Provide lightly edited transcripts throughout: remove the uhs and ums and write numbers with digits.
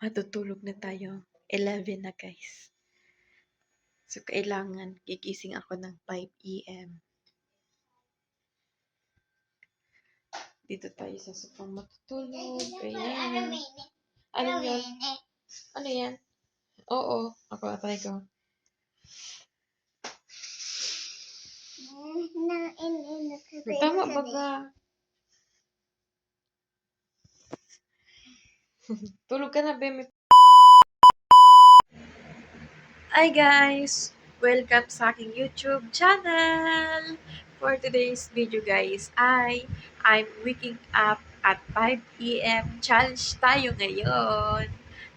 Matutulog na tayo. 11 na guys. So, kailangan gigising ako ng 5 AM. Dito tayo sa sofa matutulog. Ayan. Ano yun? Ano yan? Oo. Ako, atay ko. Tama ba ba? Tulog ka na, Beme. Hi guys! Welcome sa aking YouTube channel! For today's video guys I'm waking up at 5 PM. Challenge tayo ngayon.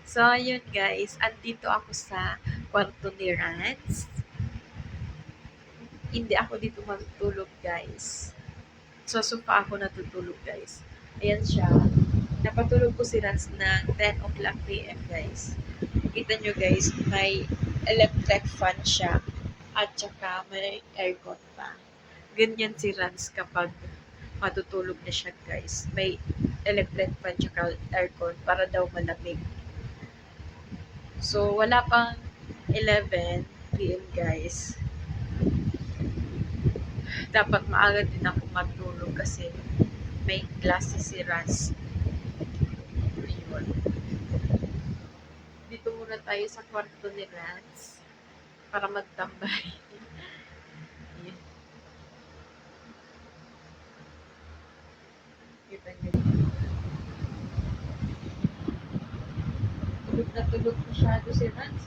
So yun guys, andito ako sa kwarto ni Rans. Hindi ako dito matutulog guys. Sa sofa ako natutulog guys. Ayan siya. Napatulog ko si Rans ng 10 o'clock PM guys. Kita nyo guys, may electric fan siya at saka may aircon pa. Ganyan si Rans kapag matutulog na siya guys. May electric fan saka aircon para daw malamig. So, wala pang 11 PM guys. Dapat maaga din ako matulog kasi may klase si Rans. Ayun. Dito muna tayo sa kwarto ni Rans para magtambay. Ayan. Kita nyo. Tulog na tulog masyado si Rans.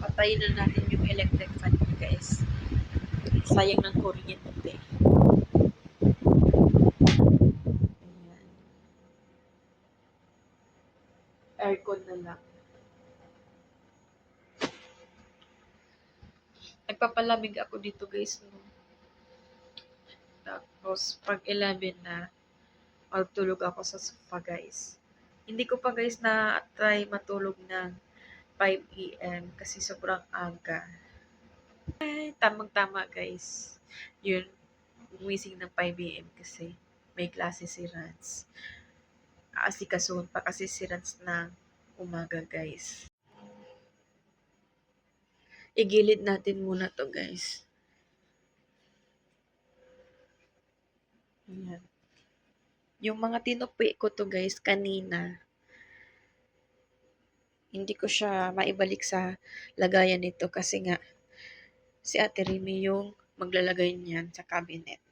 Patayin na natin yung electric fan guys. Sayang ng kuryente. Ayan. Aircon na lang. Nagpapalamig ako dito guys. No? Tapos pag 11 na, magtulog ako sa sofa guys. Hindi ko pa guys na try matulog ng 5 AM kasi sobrang aga. Ay, tamang-tama guys. Yun, gumising ng 5 AM kasi may klase si Rans. Aasikasuhin pa kasi si Rans ng umaga guys. Igilid natin muna to guys. Ayan. Yung mga tinupi ko to guys kanina, hindi ko siya maibalik sa lagayan nito kasi nga si Ate Remy yung maglalagay niyan sa cabinet.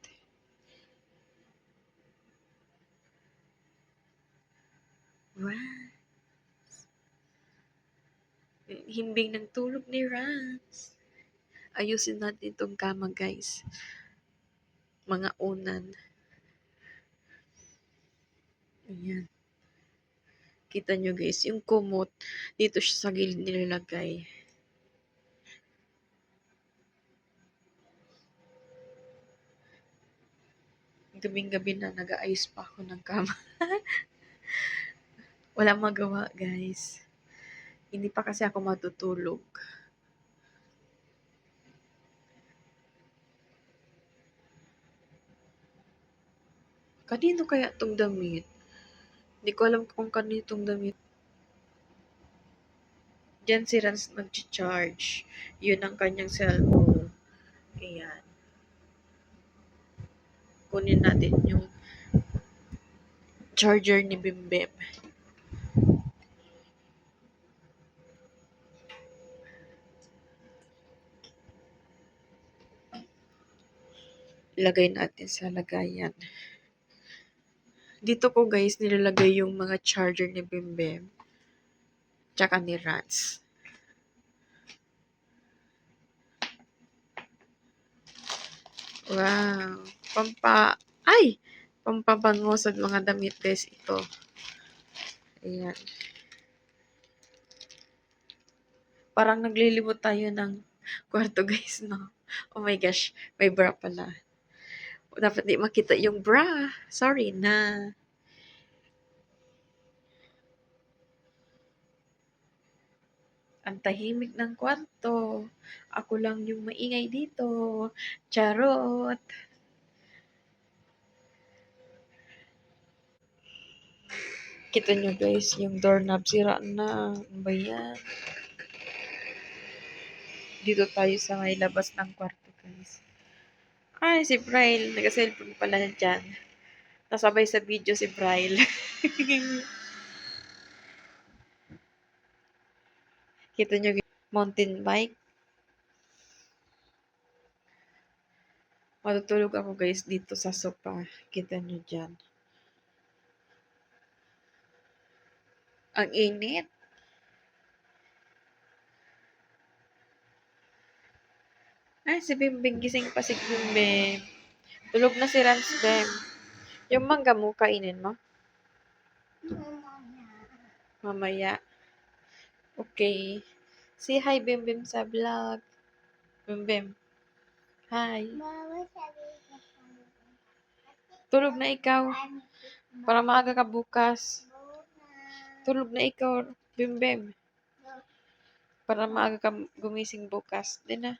Wow! Himbing ng tulog ni Rans. Ayusin natin itong kama guys. Mga unan. Ayan. Kita nyo guys, yung kumot, dito siya sa gilid nilalagay. Gabing-gabi na nag-aayos pa ako ng kama. Wala magawa guys. Hindi pa kasi ako matutulog. Kanino kaya itong damit? Hindi ko alam kung kanino itong damit. Diyan si Rans nag-charge. Yun ang kanyang cellphone. Ayan. Kunin natin yung charger ni Bimbem. Ilagay natin sa lagayan. Dito ko guys nilalagay yung mga charger ni Bimbem. Tsaka ni Rans. Wow. Pampabango sa mga damit guys ito. Ayan. Parang naglilibot tayo ng kwarto guys, no? Oh my gosh, may bra pala. Dapat di makita yung bra. Sorry na. Ang tahimik ng kwarto. Ako lang yung maingay dito. Charot. Kita nyo guys, yung doorknob sira na. Ano ba yan? Dito tayo sa may labas ng kwarto guys. Ay, si Braille. Nag-cellphone pala na dyan. Nasabay sa video si Braille. Kita nyo guys, mountain bike. Matutulog ako guys dito sa sofa. Kita nyo dyan. Ang init. Ay, si Bimbing gising pa si Bimbing. Tulog na si Rans Bem. Yung mangga mo, kainin mo? Mamaya. Okay. Say hi, Bimbim, sa vlog. Bimbim. Hi. Tulog na ikaw. Para maaga ka bukas. Tulog na ikaw, Bimbim. Para maaga ka gumising bukas. Di na.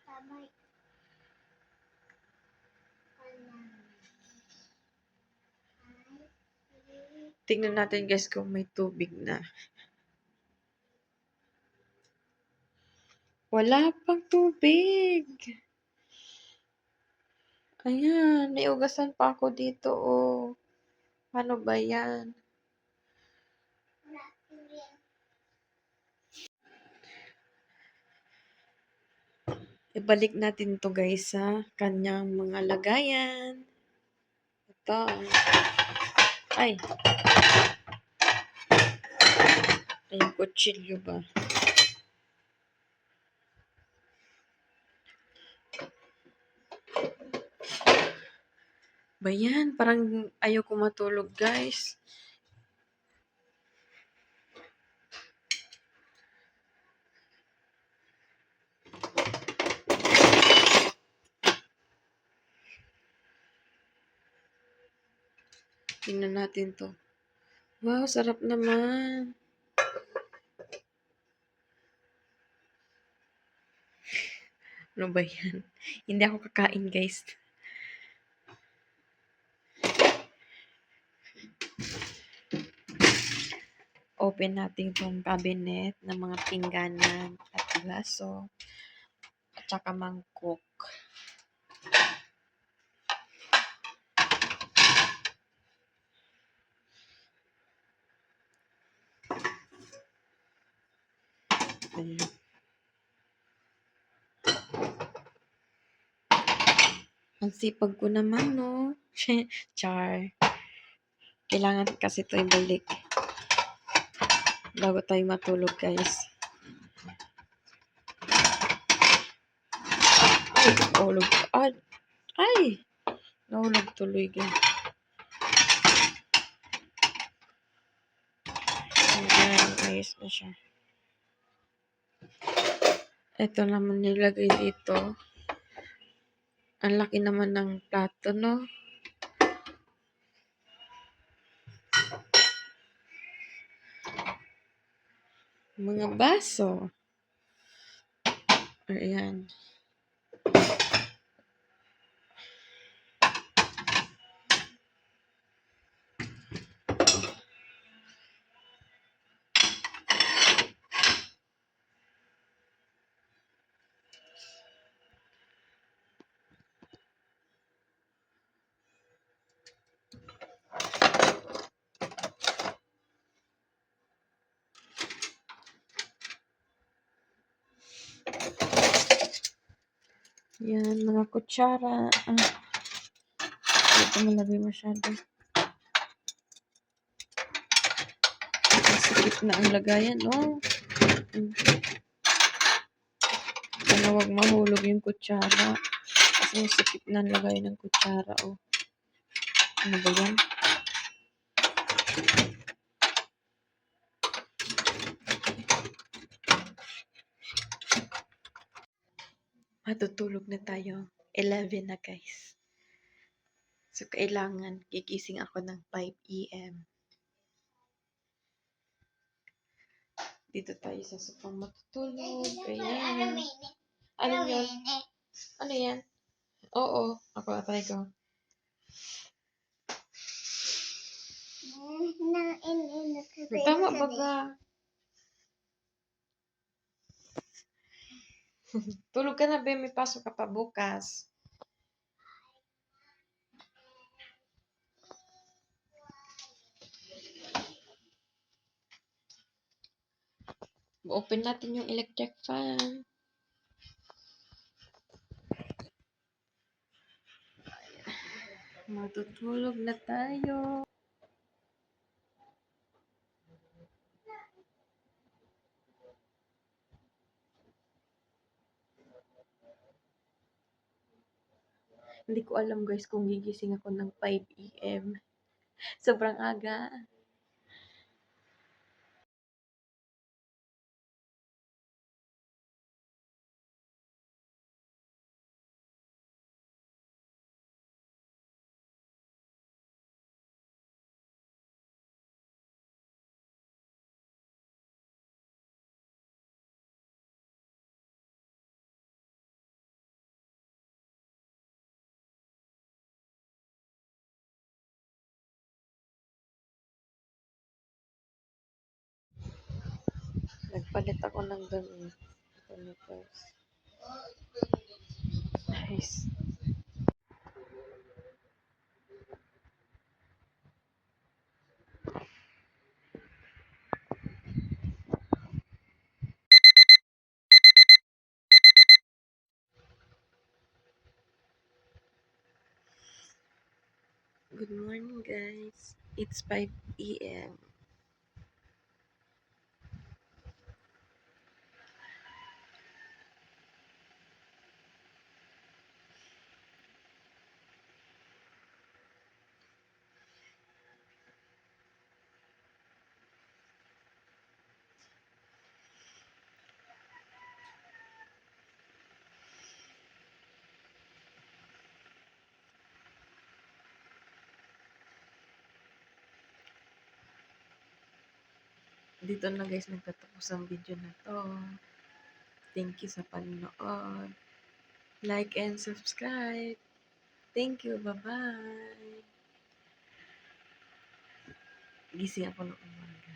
Tingnan natin guys kung may tubig na. Wala pang tubig. Ayan, may ugasan pa ako dito, oh. Paano ba yan? Ibalik natin to guys sa kanyang mga lagayan. Ito. Ay. Ay, kutsilyo ba? Bayan, parang ayaw ko matulog guys. Tingnan natin to. Wow, sarap naman. Ano ba yan? Hindi ako kakain guys. Open natin itong cabinet ng mga pingganan at glaso at saka mangkok. Ayan. Ang sipag ko naman, no? Char. Kailangan kasi ito ibalik bago tayo matulog, guys. Ay, nahulog. Ay! Nahulog tuloy, guys. Ayan, ayos na siya. Ito naman nilagay dito. Ang laki naman ng plato, no? Mga baso. Ayan. Yan, mga kutsara. Ito malagay masyado. Sikip na ang lagayan, oh. Sana wag mahulog yung kutsara. Kasi sikip na ang lagayan ng kutsara, oh. Ano ba yan? Matutulog na tayo. 11 na, guys. So, kailangan gigising ako ng 5 AM. Dito tayo sa sofa matutulog. Ayan. Ano yan? Ano yan? Oo. Ako, try ko. Tama ba ba? Tulog ka na, be. May pasok ka pa bukas. Open natin yung electric fan. Matutulog na tayo. Hindi ko alam guys kung gigising ako ng 5 AM. Sobrang aga. Nagpalit ako ng damit. Ito na guys. Nice. Good morning guys. It's 5 AM. Dito na guys nagtatapos ang video na to. Thank you sa panonood. Like and subscribe. Thank you. Bye-bye. Gising ako ng umaga.